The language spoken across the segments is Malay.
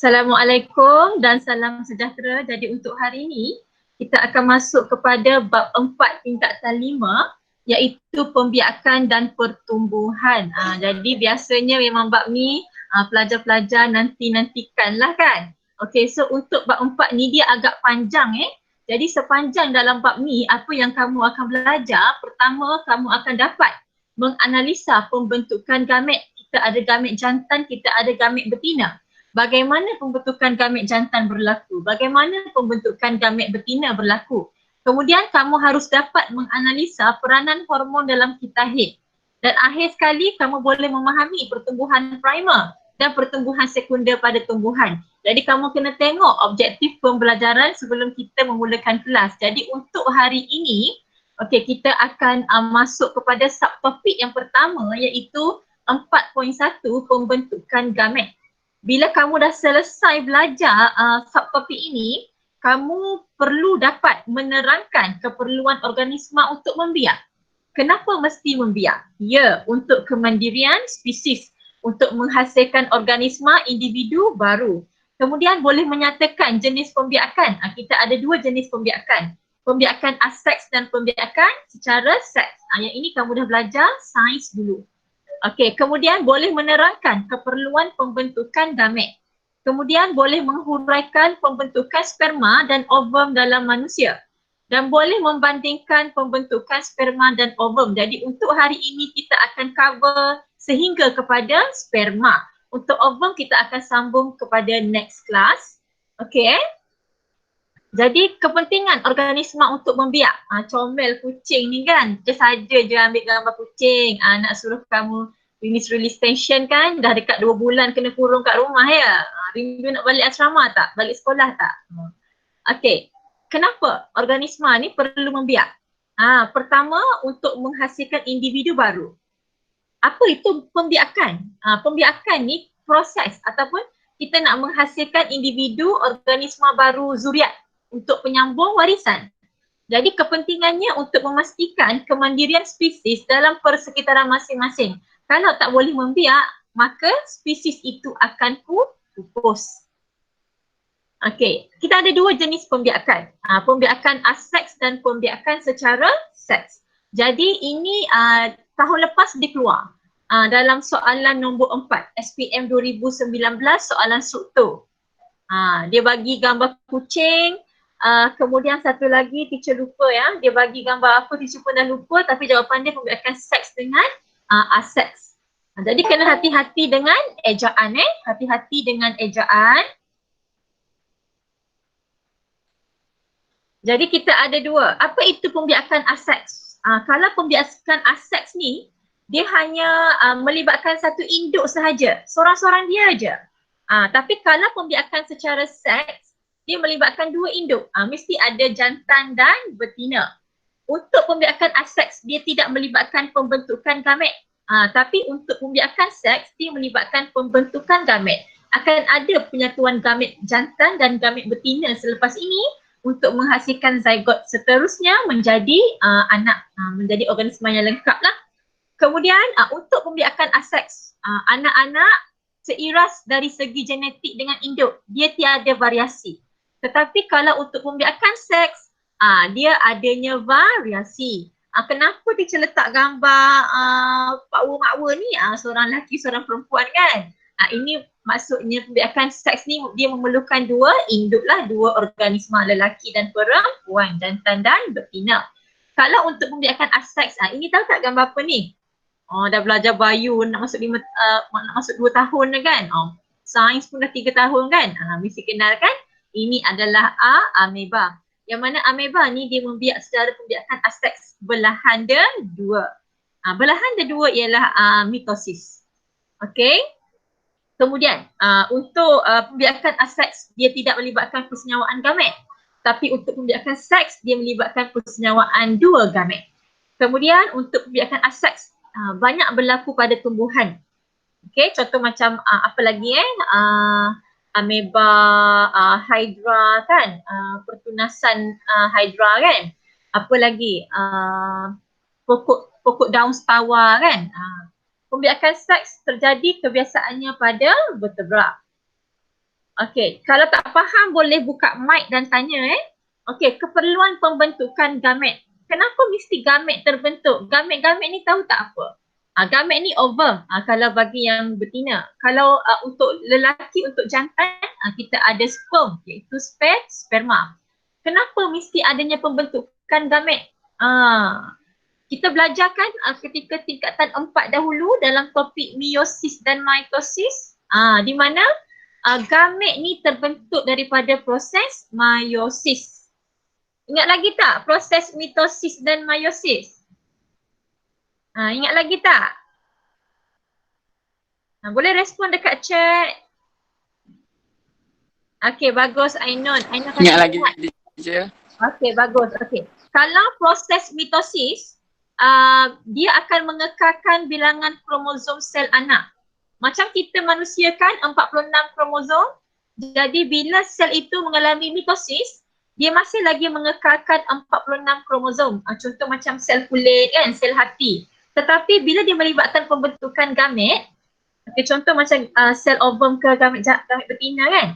Assalamualaikum dan salam sejahtera. Jadi untuk hari ini kita akan masuk kepada bab 4 tingkatan 5 iaitu pembiakan dan pertumbuhan. Jadi biasanya memang bab ni pelajar-pelajar nantikanlah kan. Okey, so untuk bab 4 ni dia agak panjang Jadi sepanjang dalam bab ni apa yang kamu akan belajar, pertama kamu akan dapat menganalisa pembentukan gamet. Kita ada gamet jantan, kita ada gamet betina. Bagaimana pembentukan gamet jantan berlaku? Bagaimana pembentukan gamet betina berlaku? Kemudian kamu harus dapat menganalisa peranan hormon dalam kita haid. Dan akhir sekali kamu boleh memahami pertumbuhan primer dan pertumbuhan sekunder pada tumbuhan. Jadi kamu kena tengok objektif pembelajaran sebelum kita memulakan kelas. Jadi untuk hari ini, kita akan masuk kepada subtopik yang pertama iaitu 4.1 pembentukan gamet. Bila kamu dah selesai belajar subtopik ini, kamu perlu dapat menerangkan keperluan organisma untuk membiak. Kenapa mesti membiak? Ya, untuk kemandirian spesies, untuk menghasilkan organisma individu baru. Kemudian boleh menyatakan jenis pembiakan. Kita ada dua jenis pembiakan. Pembiakan aseks dan pembiakan secara seks. Yang ini kamu dah belajar sains dulu. Okey, kemudian boleh menerangkan keperluan pembentukan gamet. Kemudian boleh menghuraikan pembentukan sperma dan ovum dalam manusia. Dan boleh membandingkan pembentukan sperma dan ovum. Jadi untuk hari ini kita akan cover sehingga kepada sperma. Untuk ovum kita akan sambung kepada next class. Okey. Jadi kepentingan organisma untuk membiak. Comel kucing ni kan, just saja je ambil gambar kucing. Nak suruh kamu release tension kan, dah dekat 2 bulan kena kurung kat rumah ya. Rindu nak balik asrama tak? Balik sekolah tak? Okey, kenapa organisma ni perlu membiak? Pertama untuk menghasilkan individu baru. Apa itu pembiakan? Pembiakan ni proses ataupun kita nak menghasilkan individu organisma baru zuriat untuk penyambung warisan. Jadi kepentingannya untuk memastikan kemandirian spesies dalam persekitaran masing-masing. Kalau tak boleh membiak, maka spesies itu akan pupus. Okey, kita ada dua jenis pembiakan. Pembiakan aseks dan pembiakan secara seks. Jadi ini tahun lepas dikeluar dalam soalan nombor 4, SPM 2019 soalan struktur. Dia bagi gambar kucing, kemudian satu lagi teacher lupa ya, dia bagi gambar apa teacher pun dah lupa tapi jawapan dia pembiakan seks dengan aseks. Jadi kena hati-hati dengan ejaan hati-hati dengan ejaan. Jadi kita ada dua. Apa itu pembiakan aseks? Kalau pembiakan aseks ni dia hanya melibatkan satu induk sahaja, seorang-seorang dia aja. Tapi kalau pembiakan secara seks dia melibatkan dua induk, mesti ada jantan dan betina. Untuk pembiakan aseks dia tidak melibatkan pembentukan gamet. Tapi untuk pembiakan seks dia melibatkan pembentukan gamet. Akan ada penyatuan gamet jantan dan gamet betina selepas ini untuk menghasilkan zygot seterusnya menjadi anak, menjadi organisma yang lengkap lah. Kemudian untuk pembiakan aseks, anak-anak seiras dari segi genetik dengan induk, dia tiada variasi. Tetapi kalau untuk pembiakan seks, dia adanya variasi. Kenapa dia letak gambar pakwa-makwa ni, seorang lelaki, seorang perempuan kan? Ini maksudnya pembiakan seks ni dia memerlukan dua induk lah, dua organisma lelaki dan perempuan, jantan dan betina. Kalau untuk pembiakan aseks, ini tahu tak gambar apa ni? Dah belajar bio nak masuk 2 tahun dah kan? Sains pun dah 3 tahun kan? Mesti kenal kan? Ini adalah ameba. Yang mana ameba ni dia membiak secara pembiakan aseks belahan kedua. Belahan kedua ialah mitosis. Okey. Kemudian untuk pembiakan aseks dia tidak melibatkan persenyawaan gamet. Tapi untuk pembiakan seks dia melibatkan persenyawaan dua gamet. Kemudian untuk pembiakan aseks banyak berlaku pada tumbuhan. Okey, contoh macam apa lagi ameba, hydra kan, pertunasan hydra kan. Apa lagi? Pokok daun setawa kan. Pembiakan seks terjadi kebiasaannya pada vertebra. Okey, kalau tak faham boleh buka mic dan tanya Okey, keperluan pembentukan gamet. Kenapa mesti gamet terbentuk? Gamet-gamet ni tahu tak apa? Gamet ni ovum kalau bagi yang betina. Kalau untuk lelaki, untuk jantan, kita ada sperm iaitu sperma. Kenapa mesti adanya pembentukan gamet? Kita belajar kan ketika tingkatan 4 dahulu dalam topik meiosis dan mitosis, di mana gamet ni terbentuk daripada proses meiosis. Ingat lagi tak proses mitosis dan meiosis? Ingat lagi tak? Boleh respon dekat chat. Okey, bagus Ainun. Ainun Ingat lagi teacher. Okey, bagus. Okey. Kalau proses mitosis, dia akan mengekalkan bilangan kromosom sel anak. Macam kita manusia kan 46 kromosom. Jadi bila sel itu mengalami mitosis, dia masih lagi mengekalkan 46 kromosom. Contoh macam sel kulit kan, sel hati. Tetapi bila dia melibatkan pembentukan gamet, contoh macam sel ovum ke gamet betina kan,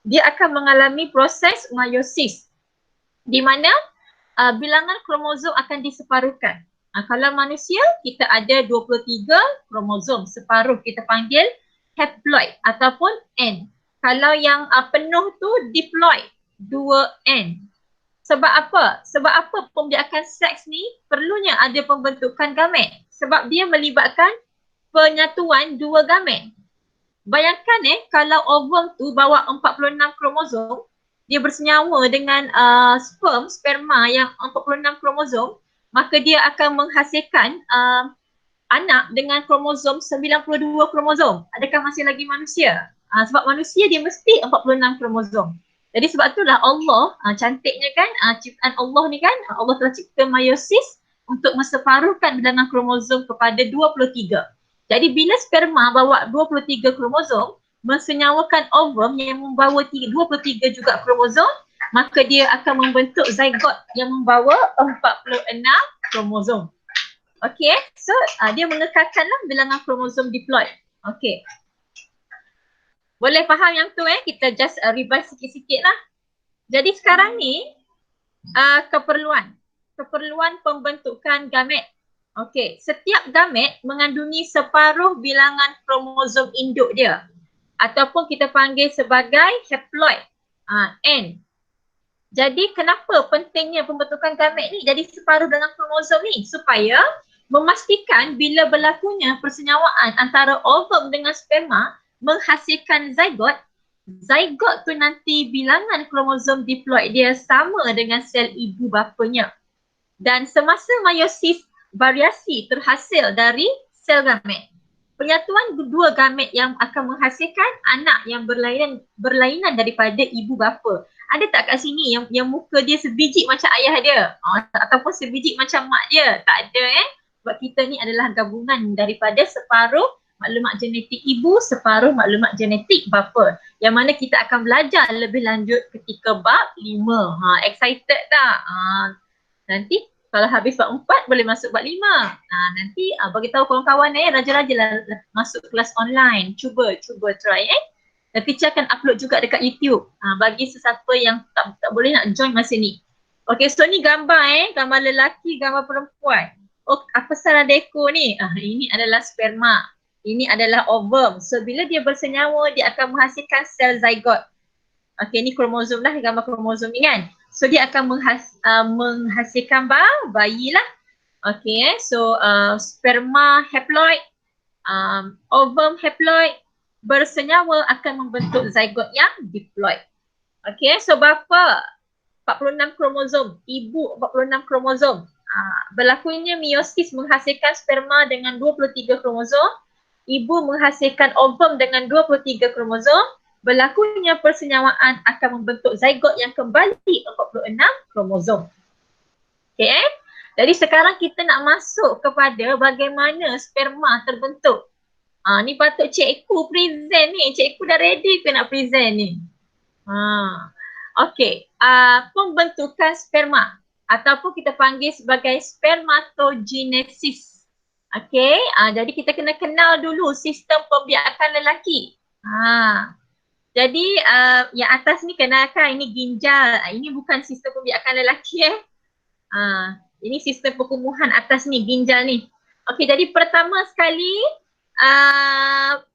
dia akan mengalami proses meiosis di mana bilangan kromosom akan diseparuhkan. Kalau manusia, kita ada 23 kromosom, separuh kita panggil haploid ataupun N. Kalau yang penuh tu diploid, 2N. Sebab apa? Sebab apa pembiakan seks ni perlunya ada pembentukan gamet? Sebab dia melibatkan penyatuan dua gamet. Bayangkan kalau ovum tu bawa 46 kromosom, dia bersenyawa dengan sperma yang 46 kromosom, maka dia akan menghasilkan anak dengan kromosom 92 kromosom. Adakah masih lagi manusia? Sebab manusia dia mesti 46 kromosom. Jadi sebab itulah Allah, cantiknya kan, ciptaan Allah ni kan, Allah telah cipta meiosis untuk menseparuhkan bilangan kromosom kepada 23. Jadi bila sperma bawa 23 kromosom, mensenyawakan ovum yang membawa 23 juga kromosom, maka dia akan membentuk zygote yang membawa 46 kromosom. Okey, so dia mengekalkanlah bilangan kromosom diploid. Okey. Boleh faham yang tu kita just revise sikit-sikit lah. Jadi sekarang ni keperluan pembentukan gamet. Okey, setiap gamet mengandungi separuh bilangan kromosom induk dia ataupun kita panggil sebagai haploid N. Jadi kenapa pentingnya pembentukan gamet ni jadi separuh dengan kromosom ni? Supaya memastikan bila berlakunya persenyawaan antara ovum dengan sperma menghasilkan zygote, zygote tu nanti bilangan kromosom diploid dia sama dengan sel ibu bapanya. Dan semasa meiosis, variasi terhasil dari sel gamet. Penyatuan dua gamet yang akan menghasilkan anak yang berlainan daripada ibu bapa. Ada tak kat sini yang muka dia sebiji macam ayah dia? Ataupun sebiji macam mak dia? Tak ada Sebab kita ni adalah gabungan daripada separuh maklumat genetik ibu, separuh maklumat genetik bapa. Yang mana kita akan belajar lebih lanjut ketika bab 5. Excited tak? Nanti kalau habis bab 4 boleh masuk bab 5. Nanti bagi tahu kawan-kawan raja-raja lah masuk kelas online. Cuba try Dan teacher akan upload juga dekat YouTube. Bagi sesiapa yang tak boleh nak join masa ni. Okay, so ni gambar gambar lelaki, gambar perempuan. Oh, apa salah dekor ni? Ini adalah sperma. Ini adalah ovum. So bila dia bersenyawa, dia akan menghasilkan sel zygote. Okay, ni kromosom lah, gambar kromosom ni kan. So dia akan menghasilkan bayi lah. Okay, so sperma haploid, ovum haploid bersenyawa akan membentuk zygote yang diploid. Okay, so bapa 46 kromosom, ibu 46 kromosom. Berlakunya meiosis menghasilkan sperma dengan 23 kromosom, ibu menghasilkan ovum dengan 23 kromosom. Berlakunya persenyawaan akan membentuk zygote yang kembali 46 kromosom. Okay, jadi sekarang kita nak masuk kepada bagaimana sperma terbentuk. Ni patut cikgu present ni. Cikgu dah ready ke nak present ni? Okay, pembentukan sperma ataupun kita panggil sebagai spermatogenesis. Okay, jadi kita kena kenal dulu sistem pembiakan lelaki. Jadi yang atas ni kenalkan ini ginjal. Ini bukan sistem pembiakan lelaki ini sistem perkumuhan atas ni, ginjal ni. Okey, jadi pertama sekali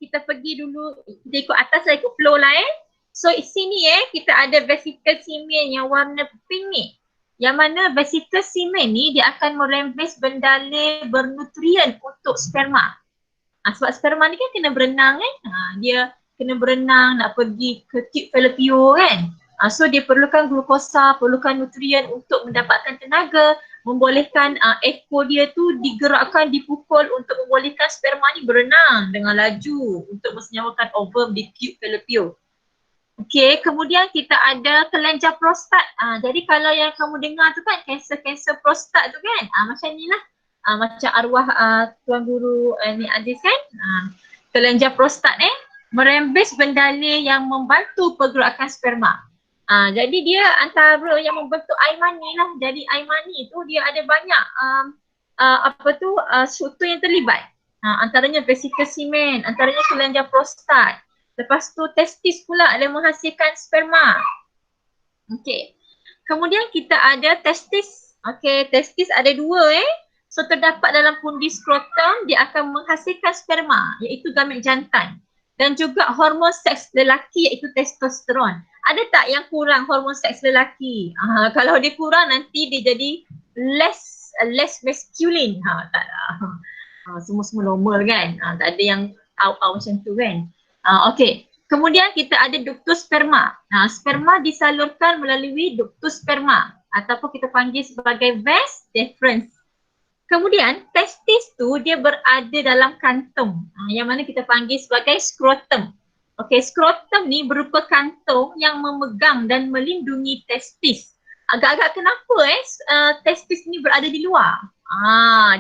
kita pergi dulu, kita ikut atas lah, ikut flow lah So sini kita ada vesicle semen yang warna pink ni. Yang mana vesicle semen ni dia akan merembes bendale bernutrien untuk sperma. Sebab sperma ni kan kena berenang dia kena berenang nak pergi ke tube fallopian kan. So dia perlukan glukosa, perlukan nutrien untuk mendapatkan tenaga, membolehkan ekor dia tu digerakkan, dipukul untuk membolehkan sperma ni berenang dengan laju untuk mensenyawakan ovum di tube fallopian. Okey, kemudian kita ada kelenjar prostat. Jadi kalau yang kamu dengar tu kan kanser-kanser prostat tu kan, macam ni lah. Macam arwah Tuan Guru ni Aziz kan. Kelenjar prostat merembes bendale yang membantu pergerakan sperma. Jadi dia antara yang membentuk air mani lah. Jadi air mani tu dia ada banyak struktur yang terlibat. Antaranya vesicle semen, antaranya kelenjar prostat. Lepas tu testis pula yang menghasilkan sperma. Okey. Kemudian kita ada testis. Okey, testis ada dua So terdapat dalam pundi skrotum, dia akan menghasilkan sperma iaitu gamet jantan. Dan juga hormon seks lelaki iaitu testosteron. Ada tak yang kurang hormon seks lelaki? Kalau dia kurang nanti dia jadi less masculine. Tak ada. Semua normal kan? Tak ada yang out macam tu kan? Okey. Kemudian kita ada ductus sperma. Sperma disalurkan melalui ductus sperma ataupun kita panggil sebagai vas deferens. Kemudian testis tu dia berada dalam kantung yang mana kita panggil sebagai skrotum. Okey, skrotum ni berupa kantung yang memegang dan melindungi testis. Agak-agak kenapa testis ni berada di luar?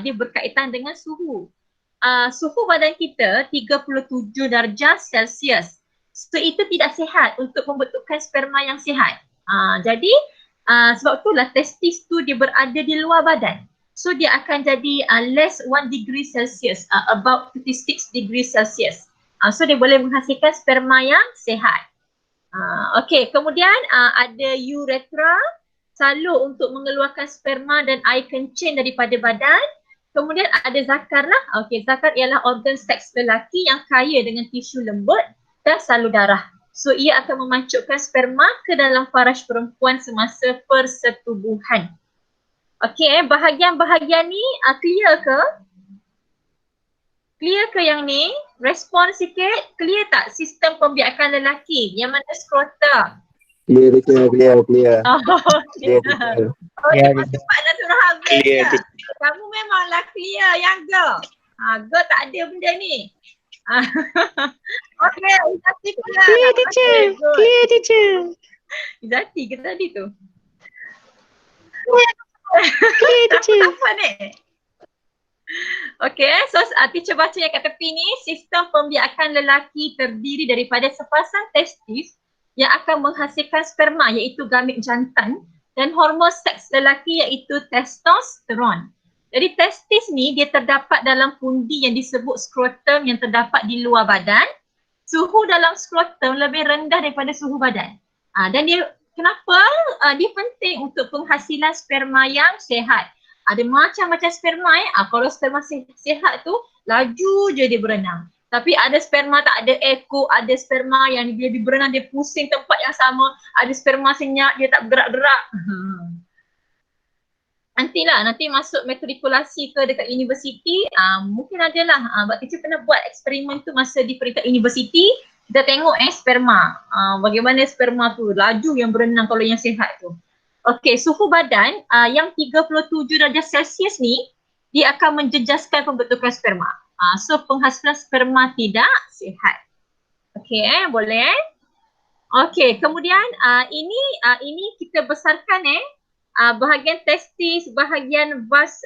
Dia berkaitan dengan suhu. Suhu badan kita 37 darjah Celsius. So itu tidak sihat untuk pembentukan sperma yang sihat. Jadi sebab itulah testis tu dia berada di luar badan. So dia akan jadi less 1 degree Celsius, about 56 degree Celsius. So dia boleh menghasilkan sperma yang sihat. Okey, kemudian ada uretra, salur untuk mengeluarkan sperma dan air kencing daripada badan. Kemudian ada zakar lah. Okey, zakar ialah organ seks lelaki yang kaya dengan tisu lembut dan salur darah. So ia akan memancupkan sperma ke dalam faraj perempuan semasa persetubuhan. Okey, bahagian-bahagian ni clear ke? Clear ke yang ni? Respon sikit. Clear tak sistem pembiakan lelaki? Yang mana skrotum? Clear. Clear. Cepat dah suruh habis je. Kamu memanglah clear yang girl. Girl tak ada benda ni. Okey, Izzati pula. Clear teacher. Izzati ke tadi tu? Clear teacher. Apa ni? Okey, so teacher baca yang kat tepi ni, sistem pembiakan lelaki terdiri daripada sepasang testis yang akan menghasilkan sperma iaitu gamet jantan dan hormon seks lelaki iaitu testosteron. Jadi testis ni dia terdapat dalam pundi yang disebut skrotum yang terdapat di luar badan. Suhu dalam skrotum lebih rendah daripada suhu badan. Dan dia kenapa? Dia penting untuk penghasilan sperma yang sihat. Ada macam-macam sperma kalau sperma sihat tu laju je dia berenang. Tapi ada sperma tak ada ekor, ada sperma yang dia berenang dia pusing tempat yang sama, ada sperma senyap dia tak bergerak-gerak. Nanti masuk matrikulasi ke dekat universiti, mungkin adalah Mbak Teacher pernah buat eksperimen tu masa di peringkat universiti. Kita tengok sperma, bagaimana sperma tu laju yang berenang kalau yang sihat tu. Okey, suhu badan yang 37 darjah Celsius ni dia akan menjejaskan pembentukan sperma. So penghasilan sperma tidak sihat. Okey boleh Okey, kemudian ini kita besarkan bahagian testis, bahagian vas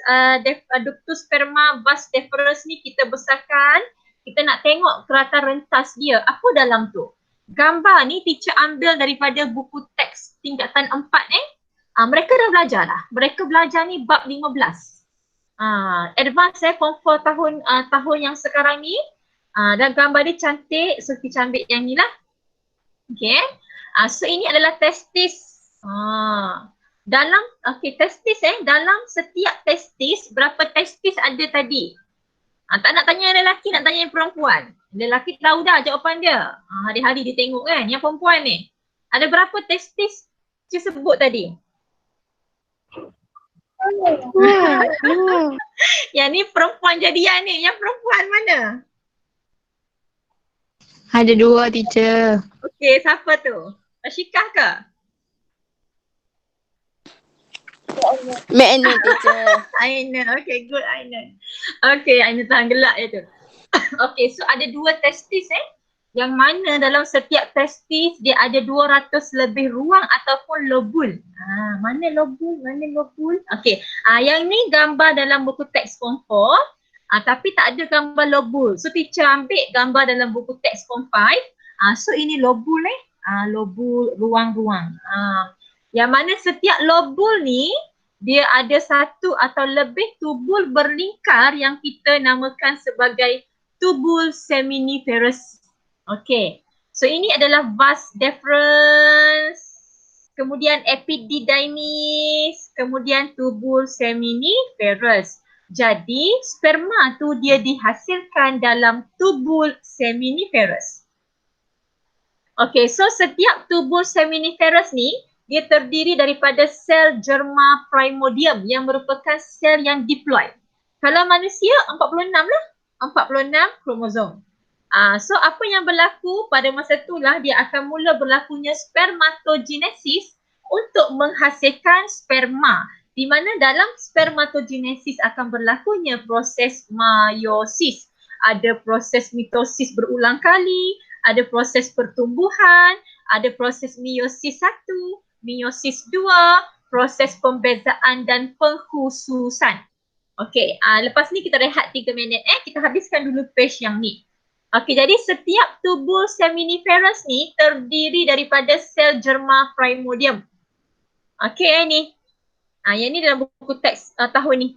ductus sperma, vas deferens ni kita besarkan. Kita nak tengok keratan rentas dia. Apa dalam tu? Gambar ni teacher ambil daripada buku teks tingkatan 4 mereka dah belajar lah. Mereka belajar ni bab 15. Advance form 4 tahun yang sekarang ni. Dan gambar dia cantik. So kita ambil yang ni lah. Okay. So ini adalah testis. Dalam testis dalam setiap testis berapa testis ada tadi? Tak nak tanya yang lelaki, nak tanya yang perempuan. Lelaki tahu dah jawapan dia. Hari-hari dia tengok kan yang perempuan ni. Ada berapa testis dia sebut tadi? Yang ni perempuan jadian ni. Yang perempuan mana? Ada 2 teacher. Okay, siapa tu? Ashikah ke? Mek Aina teacher. Aina. Okay, good Aina. Okay, Aina tahan gelak je tu. Okay, so ada 2 testis yang mana dalam setiap testis dia ada 200 lebih ruang ataupun lobul. Mana lobul? Mana lobul? Okay, yang ni gambar dalam buku teks form 4. Tapi tak ada gambar lobul. So teacher ambil gambar dalam buku teks form 5. So ini lobul lobul ruang-ruang. Yang mana setiap lobul ni dia ada 1 atau lebih tubul berlingkar yang kita namakan sebagai tubul seminiferous. Okay. So ini adalah vas deferens, kemudian epididymis, kemudian tubul seminiferous. Jadi sperma tu dia dihasilkan dalam tubul seminiferous. Okay, so setiap tubul seminiferous ni dia terdiri daripada sel germa primordium yang merupakan sel yang diploid. Kalau manusia 46 lah, 46 kromosom. So apa yang berlaku pada masa itulah dia akan mula berlakunya spermatogenesis untuk menghasilkan sperma. Di mana dalam spermatogenesis akan berlakunya proses meiosis. Ada proses mitosis berulang kali, ada proses pertumbuhan, ada proses meiosis 1, meiosis 2, proses pembezaan dan pengkhususan. Okey, lepas ni kita rehat 3 minit kita habiskan dulu page yang ni. Okey, jadi setiap tubul seminiferous ni terdiri daripada sel germa primordium. Okey ni. Yang ni dalam buku teks tahun ni.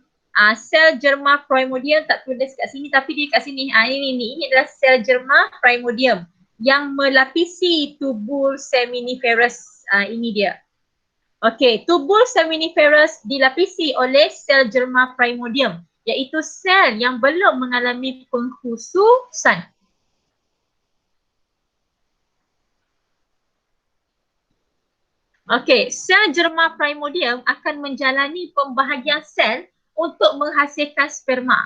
Sel germa primordium tak tulis kat sini tapi dia kat sini. Ini adalah sel germa primordium yang melapisi tubul seminiferous. Ini dia. Okey, tubul seminiferous dilapisi oleh sel germa primordium iaitu sel yang belum mengalami pengkhususan. Okey, sel germa primordium akan menjalani pembahagian sel untuk menghasilkan sperma.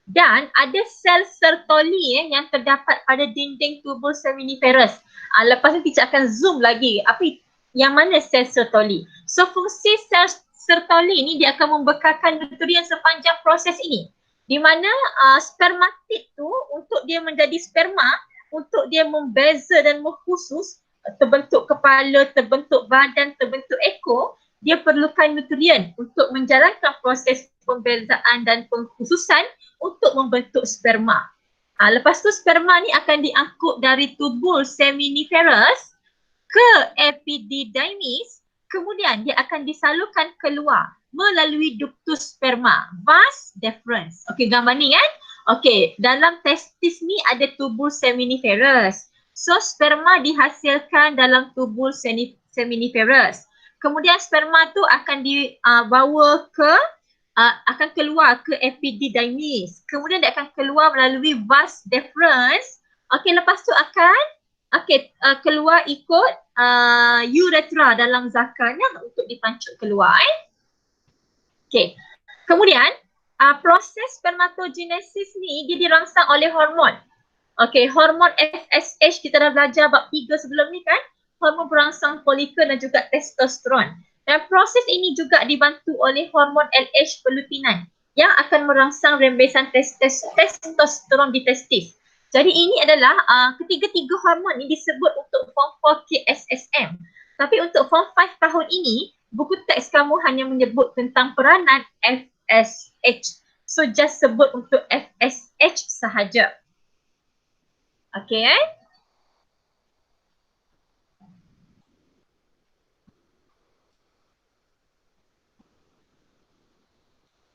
Dan ada sel Sertoli yang terdapat pada dinding tubul seminiferous. Lepas ni teacher akan zoom lagi yang mana sel Sertoli. So fungsi sel Sertoli ni dia akan membekalkan nutrien sepanjang proses ini. Di mana spermatid tu untuk dia menjadi sperma, untuk dia membeza dan mengkhusus, terbentuk kepala, terbentuk badan, terbentuk ekor, dia perlukan nutrien untuk menjalankan proses pembezaan dan pengkhususan untuk membentuk sperma. Lepas tu sperma ni akan diangkut dari tubul seminiferous ke epididymis, kemudian dia akan disalurkan keluar melalui ductus sperma, vas deferens. Okey, gambar ni kan? Okey, dalam testis ni ada tubul seminiferous. So sperma dihasilkan dalam tubul seminiferous. Kemudian sperma tu akan dibawa akan keluar ke epididymis. Kemudian dia akan keluar melalui vas deferens. Okey, lepas tu akan keluar ikut uretra dalam zakarnya untuk dipancut keluar. Okey. Kemudian proses spermatogenesis ni dia dirangsang oleh hormon. Okey, hormon FSH kita dah belajar bab 3 sebelum ni kan? Hormon perangsang folikel dan juga testosteron. Dan proses ini juga dibantu oleh hormon LH lutein yang akan merangsang rembesan testosteron di testis. Jadi ini adalah ketiga-tiga hormon ini disebut untuk form 4 KSSM. Tapi untuk form 5 tahun ini, buku teks kamu hanya menyebut tentang peranan FSH. So just sebut untuk FSH sahaja. Okay